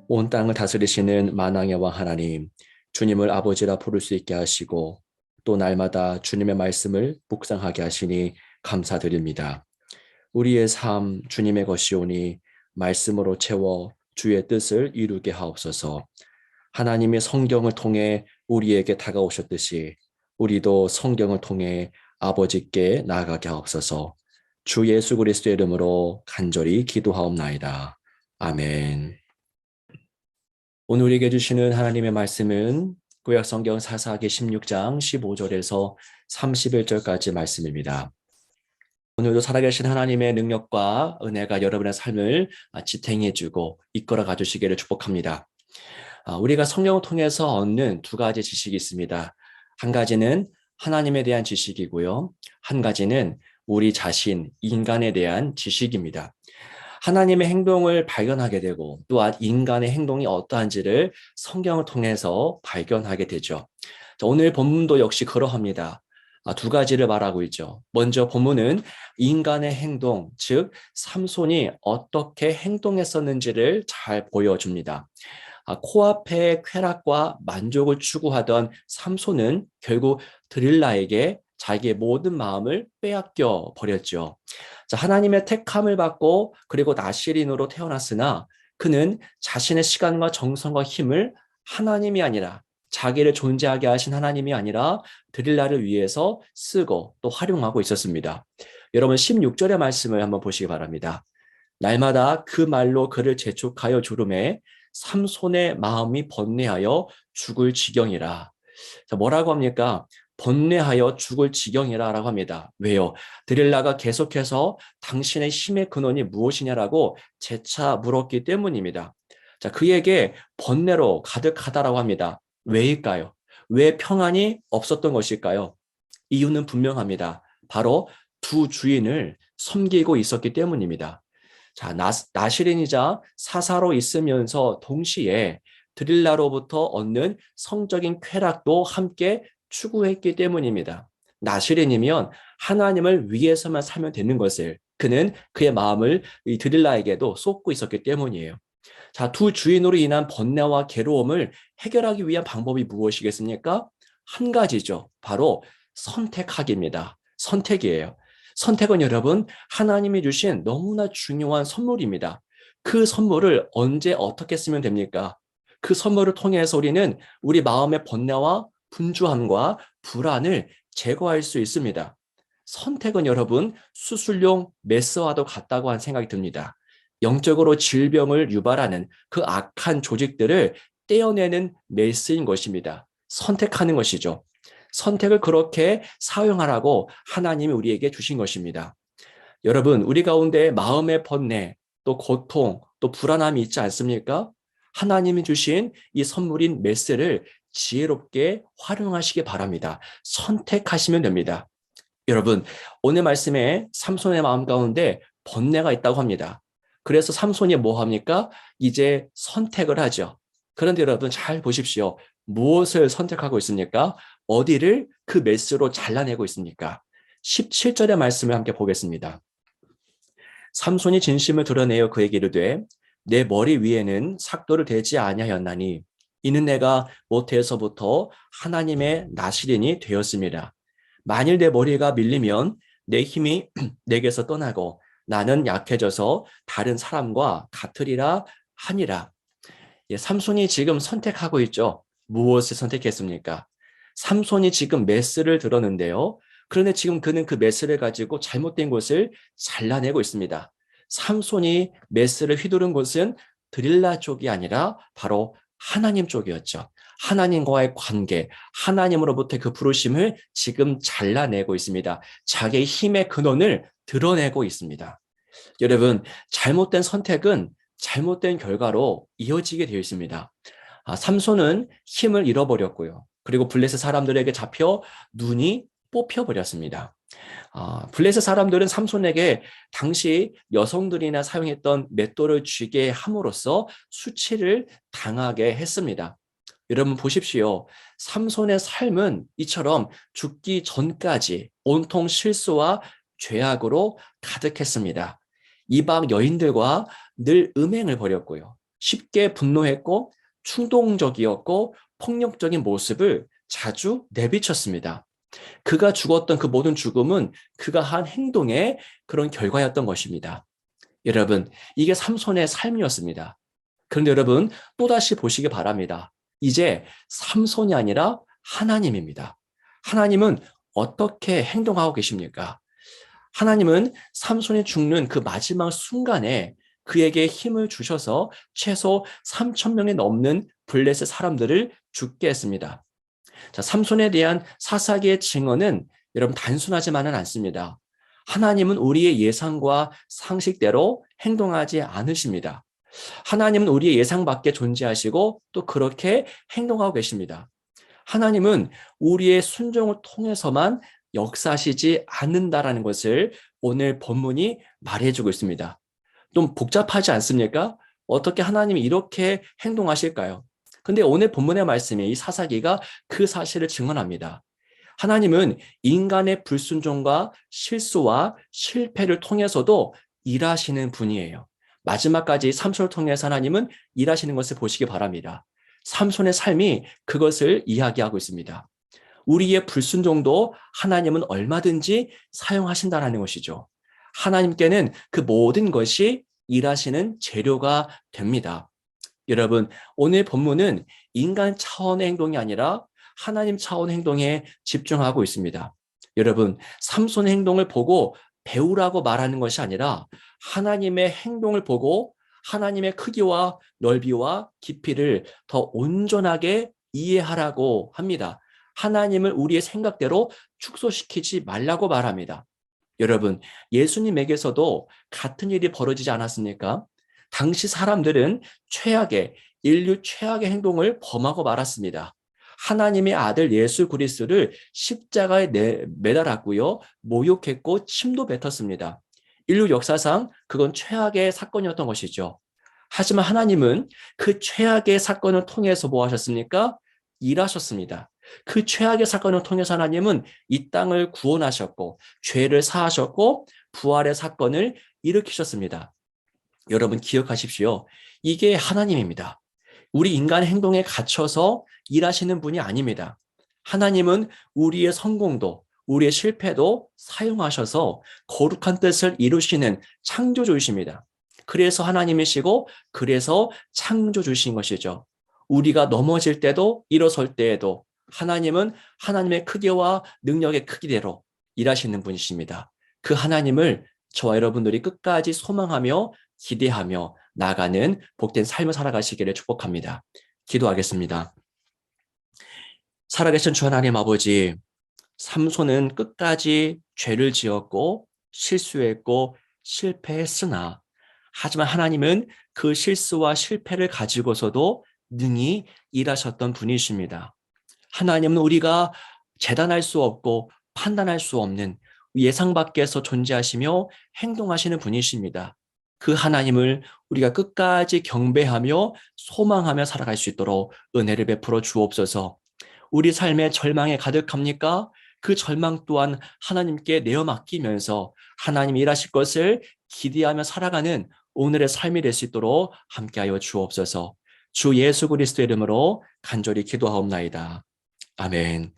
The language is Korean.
온 땅을 다스리시는 만왕의 왕 하나님, 주님을 아버지라 부를 수 있게 하시고 또 날마다 주님의 말씀을 묵상하게 하시니 감사드립니다. 우리의 삶 주님의 것이오니 말씀으로 채워 주의 뜻을 이루게 하옵소서. 하나님의 성경을 통해 우리에게 다가오셨듯이 우리도 성경을 통해 아버지께 나아가게 하옵소서. 주 예수 그리스도의 이름으로 간절히 기도하옵나이다. 아멘. 오늘 우리에게 주시는 하나님의 말씀은 구약성경 사사기 16장 15절에서 31절까지 말씀입니다. 오늘도 살아계신 하나님의 능력과 은혜가 여러분의 삶을 지탱해주고 이끌어 가주시기를 축복합니다. 우리가 성경을 통해서 얻는 두 가지 지식이 있습니다. 한 가지는 하나님에 대한 지식이고요. 한 가지는 우리 자신, 인간에 대한 지식입니다. 하나님의 행동을 발견하게 되고 또한 인간의 행동이 어떠한지를 성경을 통해서 발견하게 되죠. 오늘 본문도 역시 그러합니다. 두 가지를 말하고 있죠. 먼저 본문은 인간의 행동, 즉 삼손이 어떻게 행동했었는지를 잘 보여줍니다. 코앞의 쾌락과 만족을 추구하던 삼손은 결국 드릴라에게 자기의 모든 마음을 빼앗겨 버렸죠. 자, 하나님의 택함을 받고 그리고 나시린으로 태어났으나 그는 자신의 시간과 정성과 힘을 하나님이 아니라 자기를 존재하게 하신 하나님이 아니라 드릴라를 위해서 쓰고 또 활용하고 있었습니다. 여러분 16절의 말씀을 한번 보시기 바랍니다. 날마다 그 말로 그를 재촉하여 조름해 삼손의 마음이 번뇌하여 죽을 지경이라. 자, 뭐라고 합니까? 번뇌하여 죽을 지경이라고 합니다. 왜요? 드릴라가 계속해서 당신의 힘의 근원이 무엇이냐라고 재차 물었기 때문입니다. 자, 그에게 번뇌로 가득하다라고 합니다. 왜일까요? 왜 평안이 없었던 것일까요? 이유는 분명합니다. 바로 두 주인을 섬기고 있었기 때문입니다. 자, 나시린이자 사사로 있으면서 동시에 드릴라로부터 얻는 성적인 쾌락도 함께 추구했기 때문입니다. 나시린이면 하나님을 위해서만 살면 되는 것을 그는 그의 마음을 이 드릴라에게도 쏟고 있었기 때문이에요. 자, 두 주인으로 인한 번뇌와 괴로움을 해결하기 위한 방법이 무엇이겠습니까? 한 가지죠. 바로 선택하기입니다. 선택이에요. 선택은 여러분, 하나님이 주신 너무나 중요한 선물입니다. 그 선물을 언제 어떻게 쓰면 됩니까? 그 선물을 통해서 우리는 우리 마음의 번뇌와 분주함과 불안을 제거할 수 있습니다. 선택은 여러분, 수술용 메스와도 같다고 한 생각이 듭니다. 영적으로 질병을 유발하는 그 악한 조직들을 떼어내는 메스인 것입니다. 선택하는 것이죠. 선택을 그렇게 사용하라고 하나님이 우리에게 주신 것입니다. 여러분, 우리 가운데 마음의 번뇌, 또 고통, 또 불안함이 있지 않습니까? 하나님이 주신 이 선물인 메스를 지혜롭게 활용하시기 바랍니다. 선택하시면 됩니다. 여러분, 오늘 말씀에 삼손의 마음 가운데 번뇌가 있다고 합니다. 그래서 삼손이 뭐 합니까? 이제 선택을 하죠. 그런데 여러분 잘 보십시오. 무엇을 선택하고 있습니까? 어디를 그 메스로 잘라내고 있습니까? 17절의 말씀을 함께 보겠습니다. 삼손이 진심을 드러내어 그에게 이르되 내 머리 위에는 삭도를 대지 아니하였나니 이는 내가 모태에서부터 하나님의 나시린이 되었습니다. 만일 내 머리가 밀리면 내 힘이 내게서 떠나고 나는 약해져서 다른 사람과 같으리라 하니라. 예, 삼손이 지금 선택하고 있죠. 무엇을 선택했습니까? 삼손이 지금 메스를 들었는데요. 그런데 지금 그는 그 메스를 가지고 잘못된 곳을 잘라내고 있습니다. 삼손이 메스를 휘두른 곳은 드릴라 쪽이 아니라 바로 하나님 쪽이었죠. 하나님과의 관계, 하나님으로부터 그 부르심을 지금 잘라내고 있습니다. 자기의 힘의 근원을 드러내고 있습니다. 여러분, 잘못된 선택은 잘못된 결과로 이어지게 되어 있습니다. 삼손은 힘을 잃어버렸고요. 그리고 블레셋 사람들에게 잡혀 눈이 뽑혀버렸습니다. 블레셋 사람들은 삼손에게 당시 여성들이나 사용했던 맷돌을 쥐게 함으로써 수치를 당하게 했습니다. 여러분 보십시오. 삼손의 삶은 이처럼 죽기 전까지 온통 실수와 죄악으로 가득했습니다. 이방 여인들과 늘 음행을 벌였고요. 쉽게 분노했고 충동적이었고 폭력적인 모습을 자주 내비쳤습니다. 그가 죽었던 그 모든 죽음은 그가 한 행동의 그런 결과였던 것입니다. 여러분, 이게 삼손의 삶이었습니다. 그런데 여러분, 또다시 보시기 바랍니다. 이제 삼손이 아니라 하나님입니다. 하나님은 어떻게 행동하고 계십니까? 하나님은 삼손이 죽는 그 마지막 순간에 그에게 힘을 주셔서 최소 3천 명이 넘는 블레셋 사람들을 죽게 했습니다. 자, 삼손에 대한 사사기의 증언은 여러분 단순하지만은 않습니다. 하나님은 우리의 예상과 상식대로 행동하지 않으십니다. 하나님은 우리의 예상 밖에 존재하시고 또 그렇게 행동하고 계십니다. 하나님은 우리의 순종을 통해서만 역사하시지 않는다라는 것을 오늘 본문이 말해주고 있습니다. 좀 복잡하지 않습니까? 어떻게 하나님이 이렇게 행동하실까요? 근데 오늘 본문의 말씀이 이 사사기가 그 사실을 증언합니다. 하나님은 인간의 불순종과 실수와 실패를 통해서도 일하시는 분이에요. 마지막까지 삼손을 통해서 하나님은 일하시는 것을 보시기 바랍니다. 삼손의 삶이 그것을 이야기하고 있습니다. 우리의 불순종도 하나님은 얼마든지 사용하신다는 것이죠. 하나님께는 그 모든 것이 일하시는 재료가 됩니다. 여러분, 오늘 본문은 인간 차원의 행동이 아니라 하나님 차원 행동에 집중하고 있습니다. 여러분, 삼손의 행동을 보고 배우라고 말하는 것이 아니라 하나님의 행동을 보고 하나님의 크기와 넓이와 깊이를 더 온전하게 이해하라고 합니다. 하나님을 우리의 생각대로 축소시키지 말라고 말합니다. 여러분, 예수님에게서도 같은 일이 벌어지지 않았습니까? 당시 사람들은 인류 최악의 행동을 범하고 말았습니다. 하나님의 아들 예수 그리스도를 십자가에 매달았고요, 모욕했고 침도 뱉었습니다. 인류 역사상 그건 최악의 사건이었던 것이죠. 하지만 하나님은 그 최악의 사건을 통해서 뭐 하셨습니까? 일하셨습니다. 그 최악의 사건을 통해서 하나님은 이 땅을 구원하셨고 죄를 사하셨고 부활의 사건을 일으키셨습니다. 여러분 기억하십시오. 이게 하나님입니다. 우리 인간의 행동에 갇혀서 일하시는 분이 아닙니다. 하나님은 우리의 성공도 우리의 실패도 사용하셔서 거룩한 뜻을 이루시는 창조주이십니다. 그래서 하나님이시고 그래서 창조주신 것이죠. 우리가 넘어질 때도 일어설 때에도 하나님은 하나님의 크기와 능력의 크기대로 일하시는 분이십니다. 그 하나님을 저와 여러분들이 끝까지 소망하며 기대하며 나가는 복된 삶을 살아가시기를 축복합니다. 기도하겠습니다. 살아계신 주 하나님 아버지, 삼손은 끝까지 죄를 지었고 실수했고 실패했으나 하지만 하나님은 그 실수와 실패를 가지고서도 능히 일하셨던 분이십니다. 하나님은 우리가 재단할 수 없고 판단할 수 없는 예상 밖에서 존재하시며 행동하시는 분이십니다. 그 하나님을 우리가 끝까지 경배하며 소망하며 살아갈 수 있도록 은혜를 베풀어 주옵소서. 우리 삶의 절망에 가득합니까? 그 절망 또한 하나님께 내어 맡기면서 하나님 일하실 것을 기대하며 살아가는 오늘의 삶이 될 수 있도록 함께하여 주옵소서. 주 예수 그리스도의 이름으로 간절히 기도하옵나이다. 아멘.